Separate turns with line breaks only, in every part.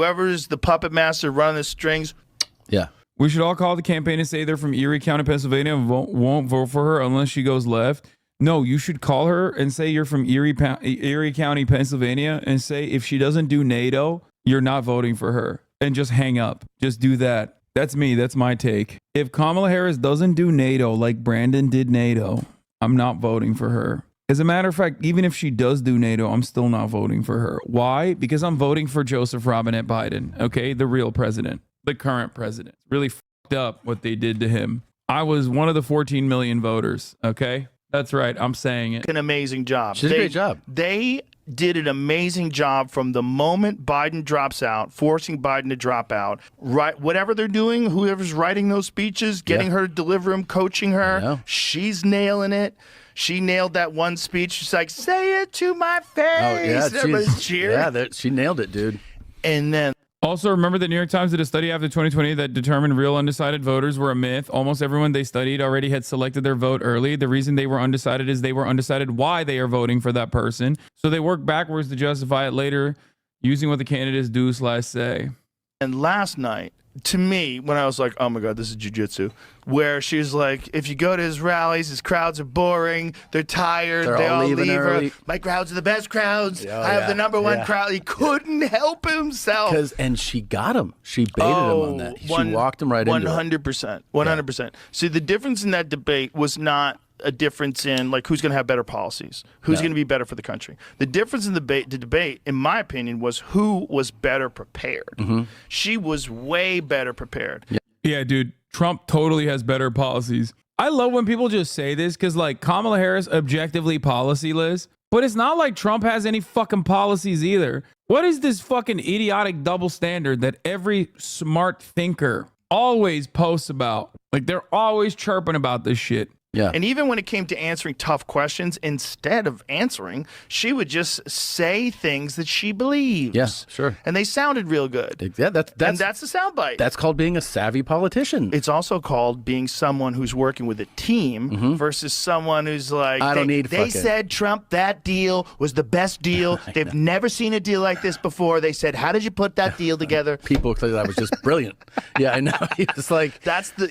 whoever's the puppet master running the strings.
Yeah.
We should all call the campaign and say they're from Erie County, Pennsylvania, and won't vote for her unless she goes left. No, you should call her and say you're from Erie County, Pennsylvania, and say if she doesn't do NATO, you're not voting for her. And just hang up. Just do that. That's me. That's my take. If Kamala Harris doesn't do NATO like Brandon did NATO, I'm not voting for her. As a matter of fact, even if she does do NATO, I'm still not voting for her. Why? Because I'm voting for Joseph Robinette Biden, okay? The real president. The current president. Really fucked up what they did to him. I was one of the 14 million voters, okay? That's right. I'm saying it.
An amazing job.
She did a great job.
They did an amazing job from the moment Biden drops out, forcing Biden to drop out. Right, whatever they're doing, whoever's writing those speeches, getting her to deliver them, coaching her, she's nailing it. She nailed that one speech. She's like, say it to my face.
Oh, yeah.
Everybody's cheering.
Yeah, she nailed it, dude.
And then
also, remember the New York Times did a study after 2020 that determined real undecided voters were a myth. Almost everyone they studied already had selected their vote early. The reason they were undecided is they were undecided why they are voting for that person. So they work backwards to justify it later using what the candidates do/say.
And last night, to me, when I was like, oh my God, this is jujitsu, where she was like, if you go to his rallies, his crowds are boring, they're tired, they all leave early. My crowds are the best crowds. I have the number one crowd. He couldn't help himself.
And she got him. She baited him on that. She walked him right into it.
100%. 100%. See, the difference in that debate was not a difference in like who's going to have better policies, who's going to be better for the country. The difference in the debate, in my opinion, was who was better prepared. She was way better prepared.
Yeah, dude. Trump totally has better policies. I love when people just say this because like Kamala Harris objectively policyless, but it's not like Trump has any fucking policies either. What is this fucking idiotic double standard that every smart thinker always posts about? Like they're always chirping about this shit.
Yeah.
And even when it came to answering tough questions, instead of answering, she would just say things that she believes.
Yeah, sure.
And they sounded real good.
Yeah, that's
the soundbite.
That's called being a savvy politician.
It's also called being someone who's working with a team versus someone who's like, they said Trump, that deal was the best deal. They've never seen a deal like this before. They said, how did you put that deal together?
People thought that was just brilliant. Yeah, I know. He was like,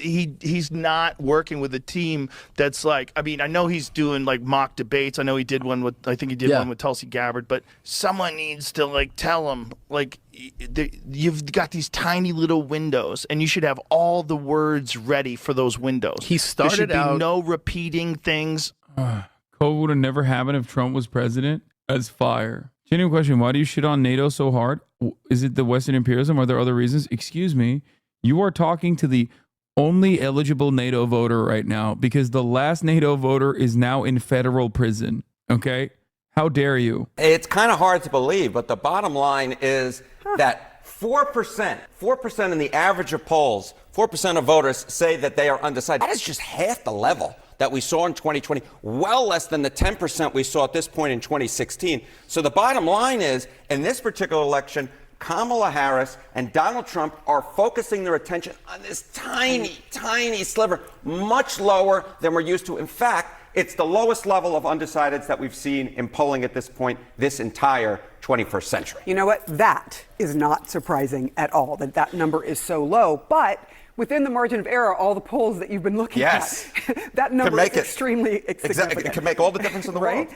he's not working with a team that's like, I mean, I know he's doing like mock debates. I know he did one with, I think he did one with Tulsi Gabbard, but someone needs to like tell him, like, you've got these tiny little windows and you should have all the words ready for those windows.
He started
there should be no repeating things.
COVID would have never happened if Trump was president. That's fire. Genuine question. Why do you shit on NATO so hard? Is it the Western imperialism? Are there other reasons? Excuse me. You are talking to the only eligible NATO voter right now because the last NATO voter is now in federal prison. Okay? How dare you?
It's kind of hard to believe, but the bottom line is that 4% in the average of polls, 4% of voters say that they are undecided. That is just half the level that we saw in 2020, well less than the 10% we saw at this point in 2016. So the bottom line is, in this particular election, Kamala Harris and Donald Trump are focusing their attention on this tiny, tiny sliver, much lower than we're used to. In fact, it's the lowest level of undecideds that we've seen in polling at this point this entire 21st century.
You know what? That is not surprising at all, that number is so low. But within the margin of error, all the polls that you've been looking at, that number is extremely significant.
It can make all the difference in the world.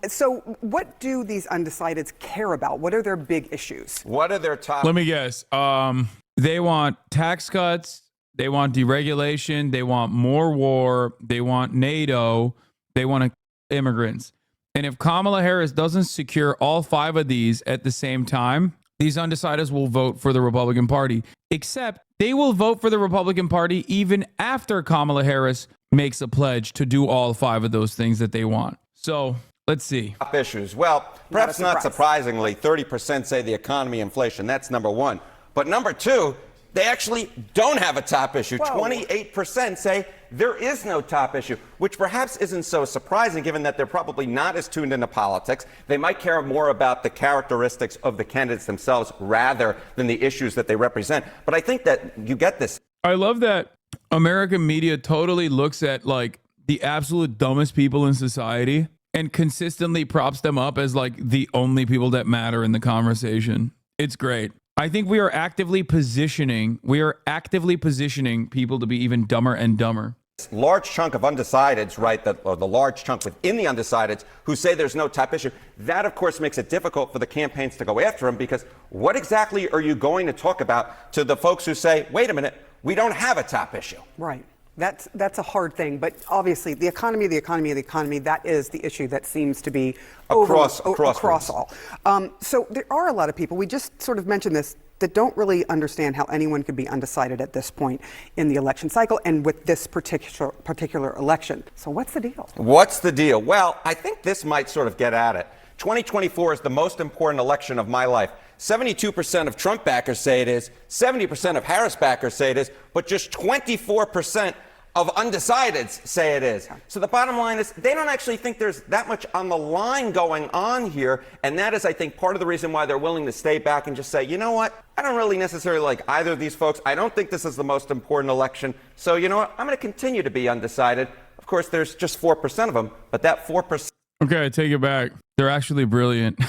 So what do these undecideds care about? What are their big issues?
What are their top?
Let me guess. They want tax cuts. They want deregulation. They want more war. They want NATO. They want immigrants. And if Kamala Harris doesn't secure all 5 of these at the same time, these undecideds will vote for the Republican Party, except they will vote for the Republican Party even after Kamala Harris makes a pledge to do all 5 of those things that they want. So let's see.
Top issues. Well, perhaps not surprisingly, 30% say the economy, inflation. That's number one. But number two, they actually don't have a top issue. Whoa. 28% say there is no top issue, which perhaps isn't so surprising given that they're probably not as tuned into politics. They might care more about the characteristics of the candidates themselves rather than the issues that they represent. But I think that you get this.
I love that American media totally looks at like the absolute dumbest people in society and consistently props them up as like the only people that matter in the conversation. It's great. I think we are actively positioning people to be even dumber and dumber.
Large chunk of undecideds, right, or the large chunk within the undecideds who say there's no top issue, that of course makes it difficult for the campaigns to go after him, because what exactly are you going to talk about to the folks who say, wait a minute, we don't have a top issue?
Right. That's a hard thing, but obviously the economy, that is the issue that seems to be across all. So there are a lot of people, we just sort of mentioned this, that don't really understand how anyone could be undecided at this point in the election cycle and with this particular election. So what's the deal?
What's the deal? Well, I think this might sort of get at it. 2024 is the most important election of my life. 72% of Trump backers say it is, 70% of Harris backers say it is, but just 24% of undecideds say it is. So the bottom line is they don't actually think there's that much on the line going on here, and that is, I think, part of the reason why they're willing to stay back and just say, you know what, I don't really necessarily like either of these folks. I don't think this is the most important election, so you know what, I'm going to continue to be undecided. Of course, there's just 4% of them, but that 4%...
Okay, I take it back. They're actually brilliant.